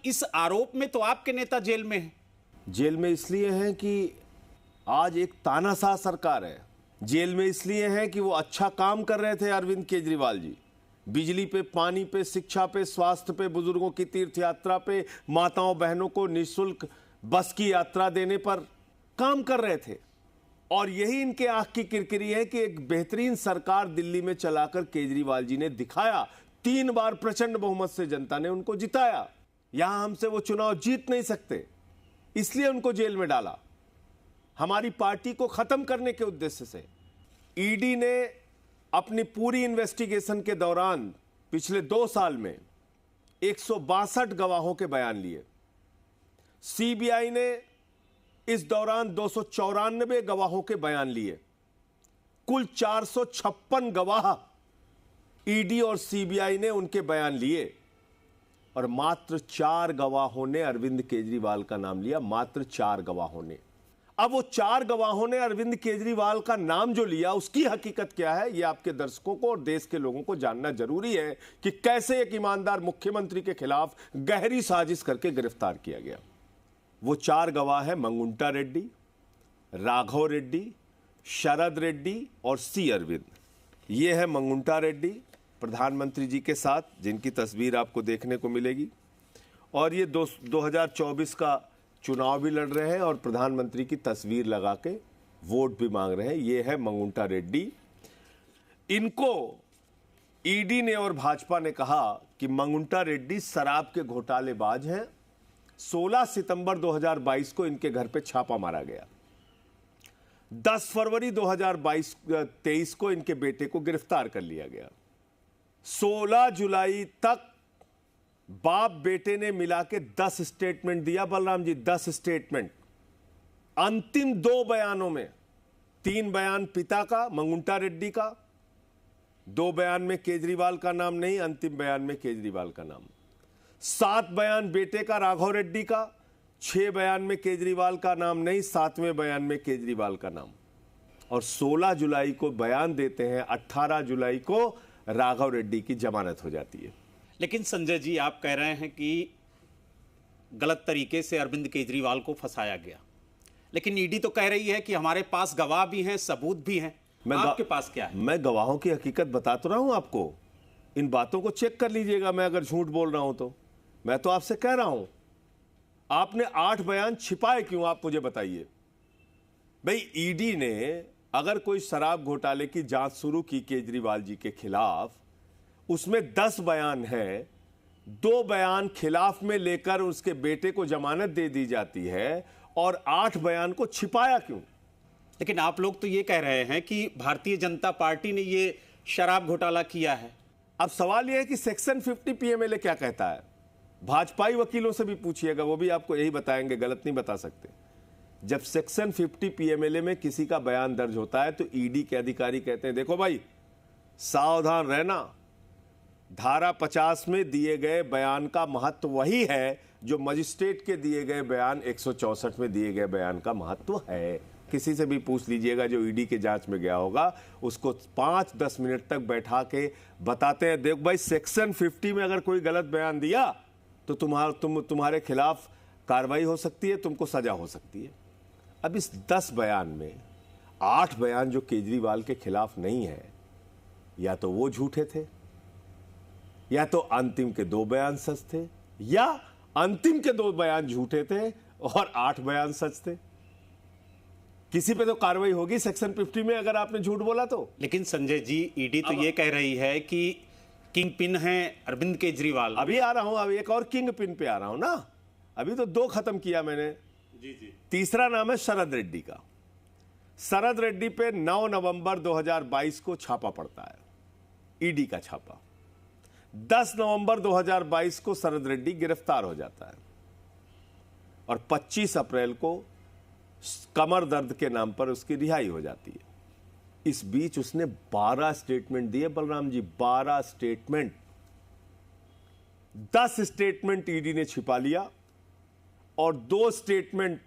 इस आरोप में तो आपके नेता जेल में हैं। जेल में इसलिए हैं कि आज एक तानाशाह सरकार है। जेल में इसलिए हैं कि वो अच्छा काम कर रहे थे अरविंद केजरीवाल जी। बिजली पे, पानी पे, शिक्षा पे, स्वास्थ्य पे, बुजुर्गों की तीर्थ यात्रा पे, माताओं बहनों को निःशुल्क बस की यात्रा देने पर काम कर रहे थे। और यही इनके आंख की किरकिरी है कि एक बेहतरीन सरकार दिल्ली में चलाकर केजरीवाल जी ने दिखाया। 3 बार प्रचंड बहुमत से जनता ने उनको जिताया। यहां हमसे वो चुनाव जीत नहीं सकते, इसलिए उनको जेल में डाला। हमारी पार्टी को खत्म करने के उद्देश्य से ईडी ने अपनी पूरी इन्वेस्टिगेशन के दौरान पिछले 2 साल में 162 गवाहों के बयान लिए। सीबीआई ने इस दौरान 294 गवाहों के बयान लिए। कुल 456 गवाह ईडी और सीबीआई ने उनके बयान लिए और मात्र 4 गवाहों ने अरविंद केजरीवाल का नाम लिया। मात्र 4 गवाहों ने। अब वो 4 गवाहों ने अरविंद केजरीवाल का नाम जो लिया, उसकी हकीकत क्या है, ये आपके दर्शकों को और देश के लोगों को जानना जरूरी है कि कैसे एक ईमानदार मुख्यमंत्री के खिलाफ गहरी साजिश करके गिरफ्तार किया गया। वो 4 गवाह है मंगुंटा रेड्डी, राघव रेड्डी, शरद रेड्डी और सी अरविंद। ये है मंगुंटा रेड्डी, प्रधानमंत्री जी के साथ, जिनकी तस्वीर आपको देखने को मिलेगी। और ये 2024 का चुनाव भी लड़ रहे हैं और प्रधानमंत्री की तस्वीर लगा के वोट भी मांग रहे हैं। ये है मंगुंटा रेड्डी। इनको ईडी ने और भाजपा ने कहा कि मंगुंटा रेड्डी शराब के घोटालेबाज हैं। 16 सितंबर 2022 को इनके घर पे छापा मारा गया। 10 फरवरी 2023 को इनके बेटे को गिरफ्तार कर लिया गया। 16 जुलाई तक बाप बेटे ने मिला के 10 स्टेटमेंट दिया। बलराम जी, 10 स्टेटमेंट। अंतिम 2 बयानों में 3 बयान पिता का, मंगुंटा रेड्डी का, 2 बयान में केजरीवाल का नाम नहीं, अंतिम बयान में केजरीवाल का नाम। 7 बयान बेटे का, राघव रेड्डी का, 6 बयान में केजरीवाल का नाम नहीं, 7वें बयान में केजरीवाल का नाम। और 16 जुलाई को बयान देते हैं, 18 जुलाई को राघव रेड्डी की जमानत हो जाती है। लेकिन संजय जी, आप कह रहे हैं कि गलत तरीके से अरविंद केजरीवाल को फंसाया गया, लेकिन ईडी तो कह रही है कि हमारे पास गवाह भी हैं, सबूत भी हैं। आपके पास क्या है? मैं गवाहों की हकीकत बता तो रहा हूं आपको। इन बातों को चेक कर लीजिएगा। मैं अगर झूठ बोल रहा हूं तो मैं तो आपसे कह रहा हूं, आपने 8 बयान छिपाए क्यों, आप मुझे बताइए। भाई, ईडी ने अगर कोई शराब घोटाले की जांच शुरू की केजरीवाल जी के खिलाफ, उसमें 10 बयान है, 2 बयान खिलाफ में लेकर उसके बेटे को जमानत दे दी जाती है और 8 बयान को छिपाया क्यों? लेकिन आप लोग तो ये कह रहे हैं कि भारतीय जनता पार्टी ने ये शराब घोटाला किया है। अब सवाल यह है कि सेक्शन 50 पीएमएलए क्या कहता है। भाजपाई वकीलों से भी पूछिएगा, वो भी आपको यही बताएंगे, गलत नहीं बता सकते। जब सेक्शन 50 पीएमएलए में किसी का बयान दर्ज होता है तो ईडी के अधिकारी कहते हैं, देखो भाई, सावधान रहना। धारा 50 में दिए गए बयान का महत्व वही है जो मजिस्ट्रेट के दिए गए बयान 164 में दिए गए बयान का महत्व है। किसी से भी पूछ लीजिएगा जो ईडी के जांच में गया होगा, उसको 5-10 मिनट तक बैठा के बताते हैं, देख भाई, सेक्शन 50 में अगर कोई गलत बयान दिया तो तुम्हारे खिलाफ कार्रवाई हो सकती है, तुमको सजा हो सकती है। अब इस 10 बयान में 8 बयान जो केजरीवाल के खिलाफ नहीं है, या तो वो झूठे थे, या तो अंतिम के 2 बयान सच थे, या अंतिम के 2 बयान झूठे थे और 8 बयान सच थे। किसी पे तो कार्रवाई होगी सेक्शन 50 में अगर आपने झूठ बोला तो। लेकिन संजय जी, ईडी तो ये कह रही है कि किंग पिन है अरविंद केजरीवाल। अभी आ रहा हूं, अभी एक और किंग पिन पे आ रहा हूं ना। अभी तो 2 खत्म किया मैंने। जी। तीसरा नाम है शरद रेड्डी का। शरद रेड्डी पे 9 नवंबर 2022 को छापा पड़ता है, ईडी का छापा। 10 नवंबर 2022 को शरद रेड्डी गिरफ्तार हो जाता है और 25 अप्रैल को कमर दर्द के नाम पर उसकी रिहाई हो जाती है। इस बीच उसने 12 स्टेटमेंट दिए। Balram ji, 12 statement. 10 statement ED ने छिपा लिया और 2 स्टेटमेंट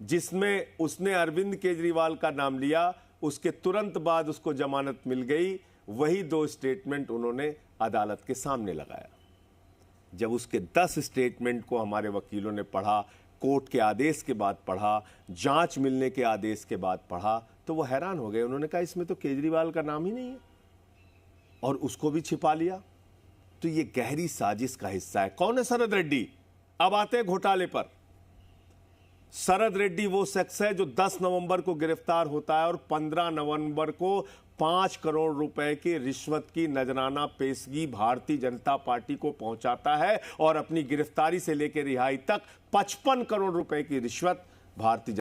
जिसमें उसने अरविंद केजरीवाल का नाम लिया, उसके तुरंत बाद उसको जमानत मिल गई। वही 2 स्टेटमेंट उन्होंने अदालत के सामने लगाया। जब उसके 10 स्टेटमेंट को हमारे वकीलों ने पढ़ा, कोर्ट के आदेश के बाद पढ़ा, जांच मिलने के आदेश के बाद पढ़ा, तो वो हैरान हो गए। उन्होंने कहा इसमें तो केजरीवाल का नाम ही नहीं है, और उसको भी छिपा लिया। तो ये गहरी साजिश का हिस्सा है। कौन है शरद रेड्डी? अब आते हैं घोटाले पर। शरद रेड्डी वो शख्स है जो 10 नवंबर को गिरफ्तार होता है और 15 नवंबर को 5 करोड़ रुपए की रिश्वत की नजराना पेशगी भारतीय जनता पार्टी को पहुंचाता है, और अपनी गिरफ्तारी से लेकर रिहाई तक 55 करोड़ रुपए की रिश्वत भारतीय